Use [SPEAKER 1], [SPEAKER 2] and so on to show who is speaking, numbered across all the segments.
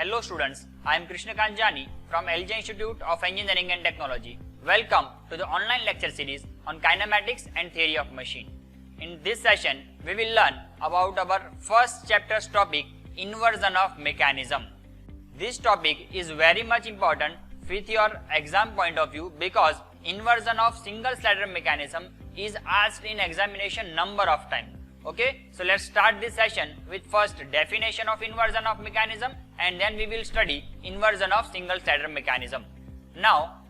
[SPEAKER 1] Hello students, I am Krishna Kanjani from LJ Institute of Engineering and Technology. Welcome to the online lecture series on kinematics and theory of machine. In this session, we will learn about our first chapter's topic, inversion of mechanism. This topic is very much important with your exam point of view because inversion of single slider mechanism is asked in examination number of times. Okay, so let's start this session with first definition of inversion of mechanism and then we will study inversion of single slider mechanism. Now,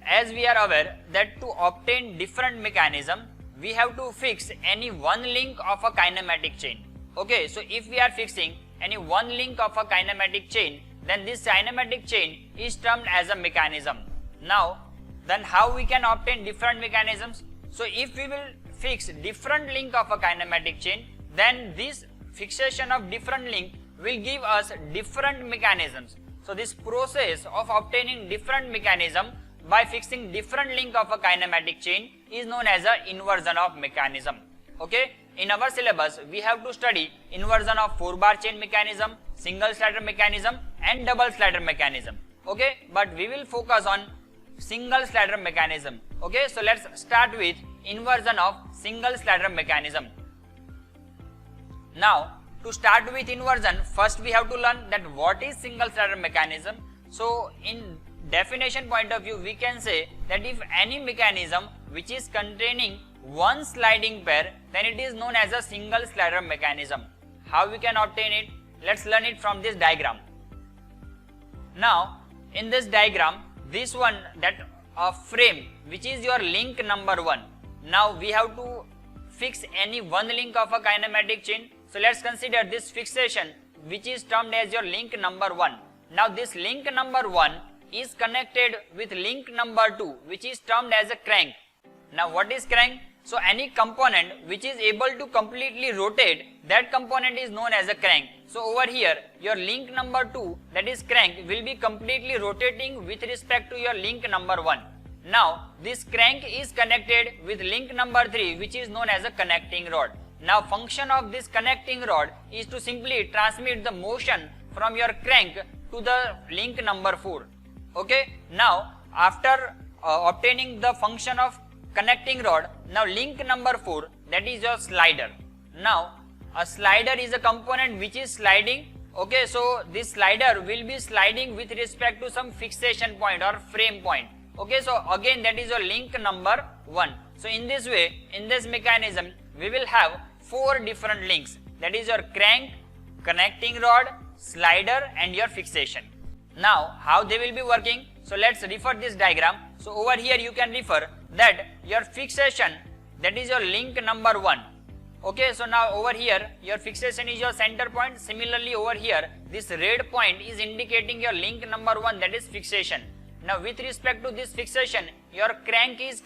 [SPEAKER 1] as we are aware that to obtain different mechanism, we have to fix any one link of a kinematic chain. Okay, so if we are fixing any one link of a kinematic chain, then this kinematic chain is termed as a mechanism. Now, then how we can obtain different mechanisms? So if we will fix different link of a kinematic chain, then this fixation of different link will give us different mechanisms. So this process of obtaining different mechanism by fixing different link of a kinematic chain is known as a inversion of mechanism. Okay, in our syllabus we have to study inversion of 4-bar chain mechanism, single slider mechanism and double slider mechanism. Okay, but we will focus on single slider mechanism. Okay, so let's start with inversion of single slider mechanism. Now, to start with inversion, first we have to learn that what is single slider mechanism. So, in definition point of view, we can say that if any mechanism which is containing one sliding pair, then it is known as a single slider mechanism. How we can obtain it? Let's learn it from this diagram. Now, in this diagram, this one, that a frame which is your link number 1. Now we have to fix any one link of a kinematic chain. So let's consider this fixation which is termed as your link number 1. Now this link number 1 is connected with link number 2 which is termed as a crank. Now what is crank? So any component which is able to completely rotate, that component is known as a crank. So over here your link number 2, that is crank, will be completely rotating with respect to your link number 1. Now this crank is connected with link number 3 which is known as a connecting rod. Now function of this connecting rod is to simply transmit the motion from your crank to the link number 4. Okay, now after obtaining the function of connecting rod, now link number 4, that is your slider. Now a slider is a component which is sliding. Okay, so this slider will be sliding with respect to some fixation point or frame point. Okay, so again that is your link number 1. So in this way, in this mechanism, we will have 4 different links. That is your crank, connecting rod, slider and your fixation. Now how they will be working? So let's refer this diagram. So over here you can refer that your fixation, that is your link number 1. Okay, so now over here your fixation is your center point. Similarly over here this red point is indicating your link number 1, that is fixation. Now with respect to this fixation, your crank is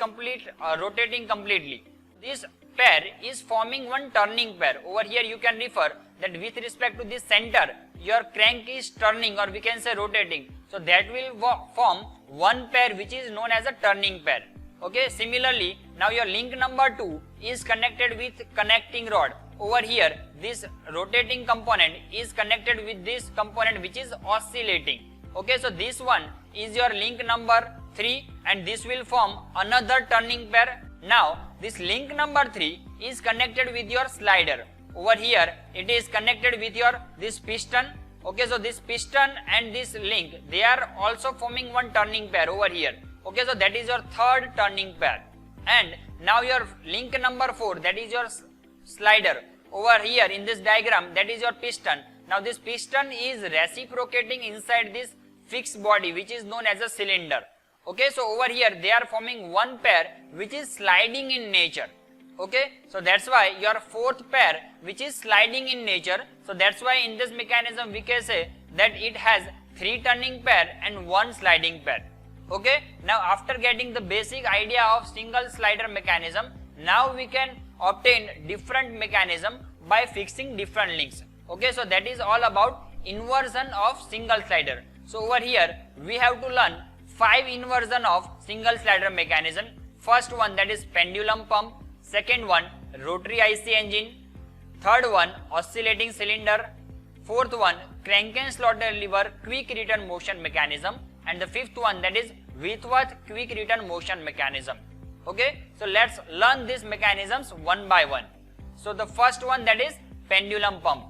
[SPEAKER 1] rotating completely. This pair is forming one turning pair. Over here you can refer that with respect to this center, your crank is turning, or we can say rotating. So that will form one pair which is known as a turning pair. Okay, similarly now your link number 2 is connected with connecting rod. Over here this rotating component is connected with this component which is oscillating. Okay, so this one is your link number 3 and this will form another turning pair. Now this link number 3 is connected with your slider. Over here it is connected with your this piston. Okay, so this piston and this link, they are also forming one turning pair over here. Okay, so that is your third turning pair. And now your link number 4, that is your slider. Over here in this diagram, that is your piston. Now this piston is reciprocating inside this fixed body which is known as a cylinder. Okay, so over here they are forming one pair which is sliding in nature. Okay, so that's why your fourth pair which is sliding in nature. So that's why in this mechanism we can say that it has 3 turning pair and 1 sliding pair. Okay, now after getting the basic idea of single slider mechanism, now we can obtain different mechanism by fixing different links. Okay, so that is all about inversion of single slider. So over here we have to learn 5 inversion of single slider mechanism. First one, that is pendulum pump. Second one, rotary IC engine. Third one, oscillating cylinder. Fourth one, Crank-and-Slaughter lever quick return motion mechanism, and the fifth one, that is Whitworth quick return motion mechanism. Okay, so let's learn these mechanisms one by one. So the first one, that is pendulum pump.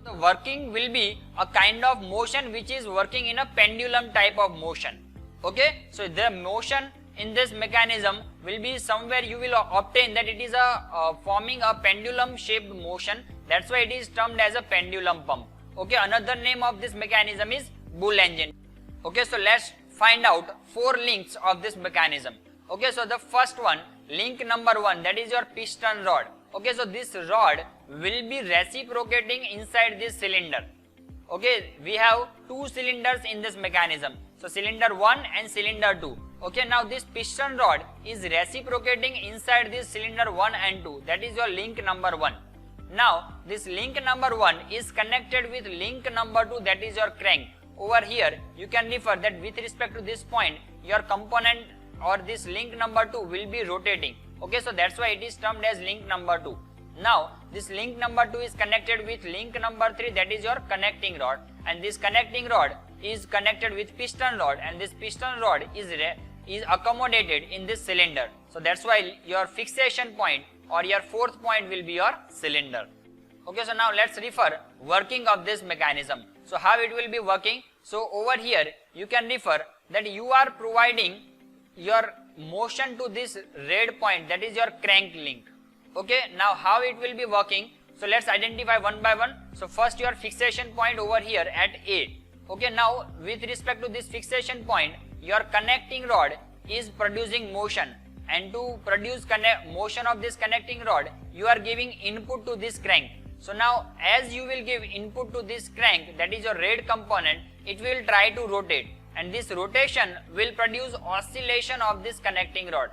[SPEAKER 1] The working will be a kind of motion which is working in a pendulum type of motion. Okay, so the motion in this mechanism will be somewhere you will obtain that it is a forming a pendulum shaped motion. That's why it is termed as a pendulum pump. Okay, another name of this mechanism is bull engine. Okay, so let's find out 4 links of this mechanism. Okay, so the first one, link number 1, that is your piston rod. Okay, so this rod will be reciprocating inside this cylinder. Okay, we have 2 cylinders in this mechanism. So cylinder 1 and cylinder 2. Okay, now this piston rod is reciprocating inside this cylinder 1 and 2. That is your link number 1. Now this link number 1 is connected with link number 2, that is your crank. Over here you can refer that with respect to this point, your component or this link number 2 will be rotating. Okay, so that's why it is termed as link number 2. Now this link number 2 is connected with link number 3, that is your connecting rod, and this connecting rod is connected with piston rod, and this piston rod is accommodated in this cylinder. So that's why your fixation point or your fourth point will be your cylinder. Okay, so now let's refer working of this mechanism. So how it will be working? So over here you can refer that you are providing your motion to this red point, that is your crank link. Okay, now how it will be working? So let's identify one by one. So first your fixation point over here at A. Okay, now with respect to this fixation point, your connecting rod is producing motion, and to produce motion of this connecting rod, you are giving input to this crank. So now as you will give input to this crank, that is your red component, it will try to rotate, and this rotation will produce oscillation of this connecting rod,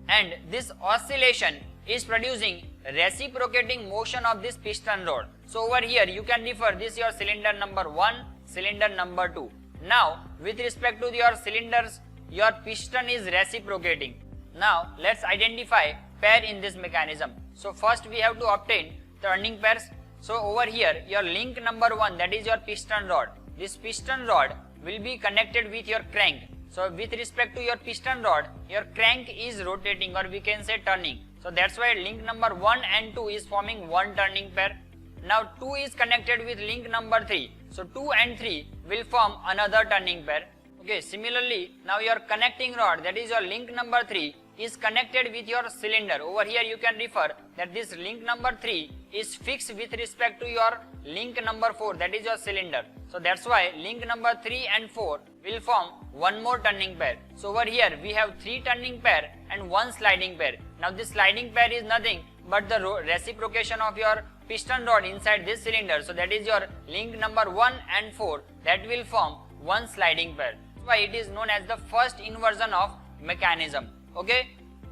[SPEAKER 1] and this oscillation is producing reciprocating motion of this piston rod. So over here you can refer this your cylinder number 1, cylinder number 2. Now with respect to your cylinders, your piston is reciprocating. Now let's identify pair in this mechanism. So first we have to obtain turning pairs. So over here your link number 1, that is your piston rod. This piston rod will be connected with your crank. So with respect to your piston rod, your crank is rotating, or we can say turning. So that's why link number 1 and 2 is forming one turning pair. Now 2 is connected with link number 3. So 2 and 3 will form another turning pair. Okay, similarly now your connecting rod, that is your link number 3, is connected with your cylinder. Over here you can refer that this link number 3 is fixed with respect to your link number 4, that is your cylinder. So that's why link number 3 and 4 will form one more turning pair. So over here we have 3 turning pair and 1 sliding pair. Now this sliding pair is nothing but the reciprocation of your piston rod inside this cylinder. So that is your link number 1 and 4, that will form one sliding pair. That's why it is known as the first inversion of mechanism. Okay,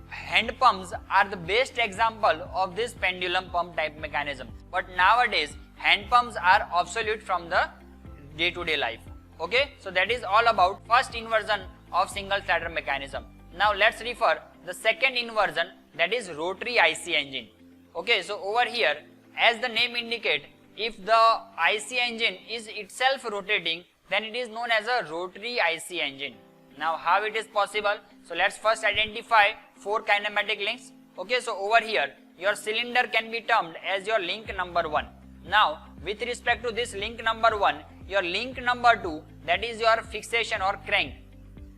[SPEAKER 1] hand pumps are the best example of this pendulum pump type mechanism, but nowadays hand pumps are obsolete from the day-to-day life. Okay, so that is all about first inversion of single starter mechanism. Now let's refer the second inversion, that is rotary IC engine. Okay, so over here as the name indicate, if the IC engine is itself rotating, then it is known as a rotary IC engine. Now how it is possible? So let's first identify 4 kinematic links. Okay, so over here your cylinder can be termed as your link number 1. Now with respect to this link number 1, your link number 2, that is your fixation or crank.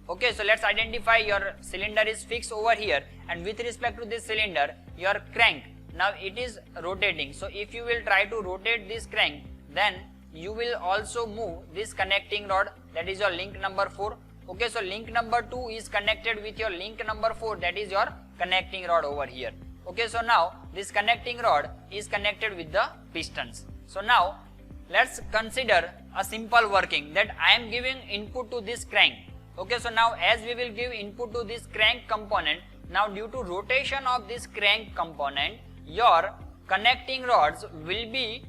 [SPEAKER 1] Okay, so let's identify your cylinder is fixed over here, and with respect to this cylinder, your crank, now it is rotating. So if you will try to rotate this crank, then you will also move this connecting rod, that is your link number 4. Okay, so link number 2 is connected with your link number 4, that is your connecting rod over here. Okay, so now this connecting rod is connected with the pistons. So now let's consider a simple working, that I am giving input to this crank. Okay, so now as we will give input to this crank component, now due to rotation of this crank component, your connecting rods will be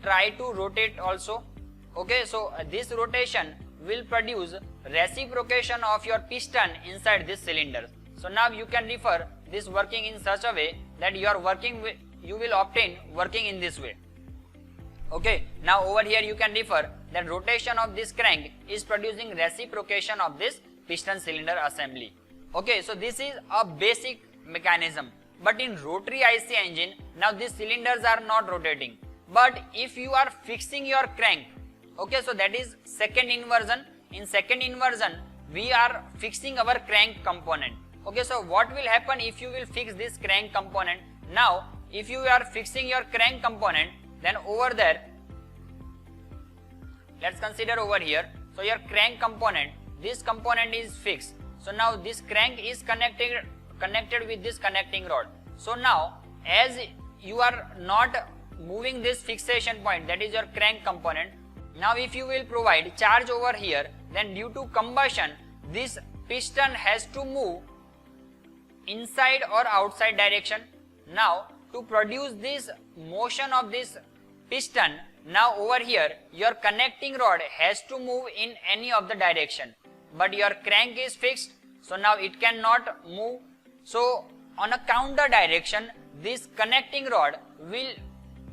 [SPEAKER 1] try to rotate also. Okay, so this rotation will produce reciprocation of your piston inside this cylinder. So now you can refer this working in such a way that you will obtain working in this way. Okay, now over here you can refer that rotation of this crank is producing reciprocation of this piston cylinder assembly. Okay, so this is a basic mechanism. But in rotary IC engine, now these cylinders are not rotating. But if you are fixing your crank, okay, so that is second inversion. In second inversion, we are fixing our crank component. Okay, so what will happen if you will fix this crank component? Now, if you are fixing your crank component, then over there, let's consider over here. So your crank component, this component is fixed. So now this crank is connected with this connecting rod. So now, as you are not moving this fixation point, that is your crank component, now if you will provide charge over here, then due to combustion, this piston has to move inside or outside direction. Now to produce this motion of this piston, now over here your connecting rod has to move in any of the direction, but your crank is fixed, so now it cannot move. So on a counter direction, this connecting rod will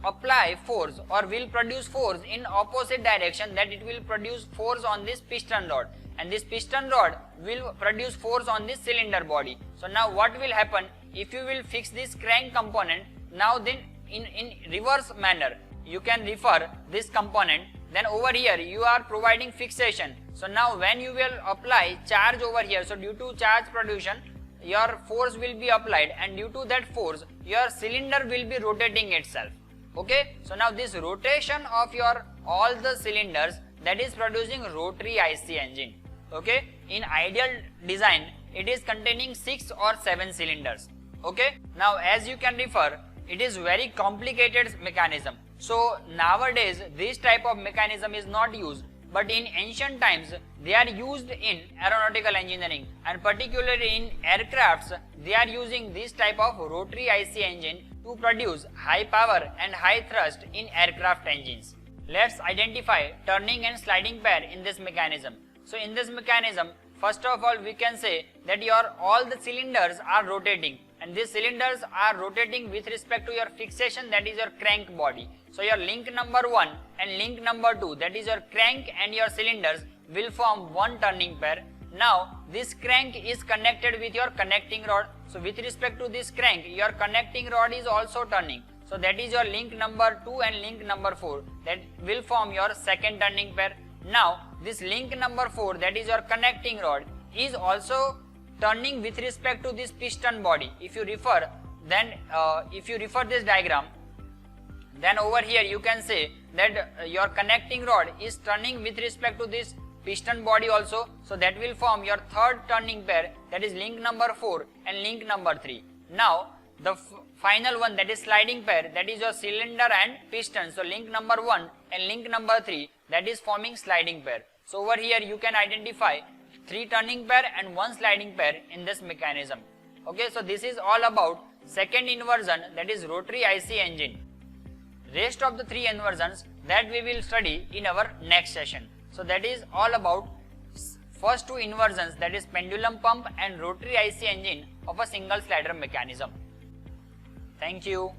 [SPEAKER 1] apply force or will produce force in opposite direction, that it will produce force on this piston rod, and this piston rod will produce force on this cylinder body. So now what will happen if you will fix this crank component? Now then in reverse manner you can refer this component, then over here you are providing fixation. So now when you will apply charge over here, so due to charge production your force will be applied, and due to that force your cylinder will be rotating itself. Okay, so now this rotation of your all the cylinders, that is producing rotary IC engine. Okay, in ideal design it is containing 6 or 7 cylinders. Okay, now as you can refer, it is very complicated mechanism. So nowadays this type of mechanism is not used, but in ancient times they are used in aeronautical engineering, and particularly in aircrafts they are using this type of rotary IC engine to produce high power and high thrust in aircraft engines. Let's identify turning and sliding pair in this mechanism. So in this mechanism, first of all we can say that all the cylinders are rotating, and these cylinders are rotating with respect to your fixation, that is your crank body. So your link number 1 and link number 2, that is your crank and your cylinders, will form one turning pair. Now this crank is connected with your connecting rod. So with respect to this crank, your connecting rod is also turning. So that is your link number 2 and link number 4, that will form your second turning pair. Now this link number 4, that is your connecting rod, is also turning with respect to this piston body. If you refer this diagram, then over here you can say that your connecting rod is turning with respect to this piston body also. So that will form your third turning pair, that is link number 4 and link number 3. Now the final one, that is sliding pair, that is your cylinder and piston. So link number 1 and link number 3, that is forming sliding pair. So over here you can identify 3 turning pair and 1 sliding pair in this mechanism. Okay, so this is all about second inversion, that is rotary IC engine. Rest of the 3 inversions that we will study in our next session. So that is all about first 2 inversions, that is pendulum pump and rotary IC engine of a single slider mechanism. Thank you.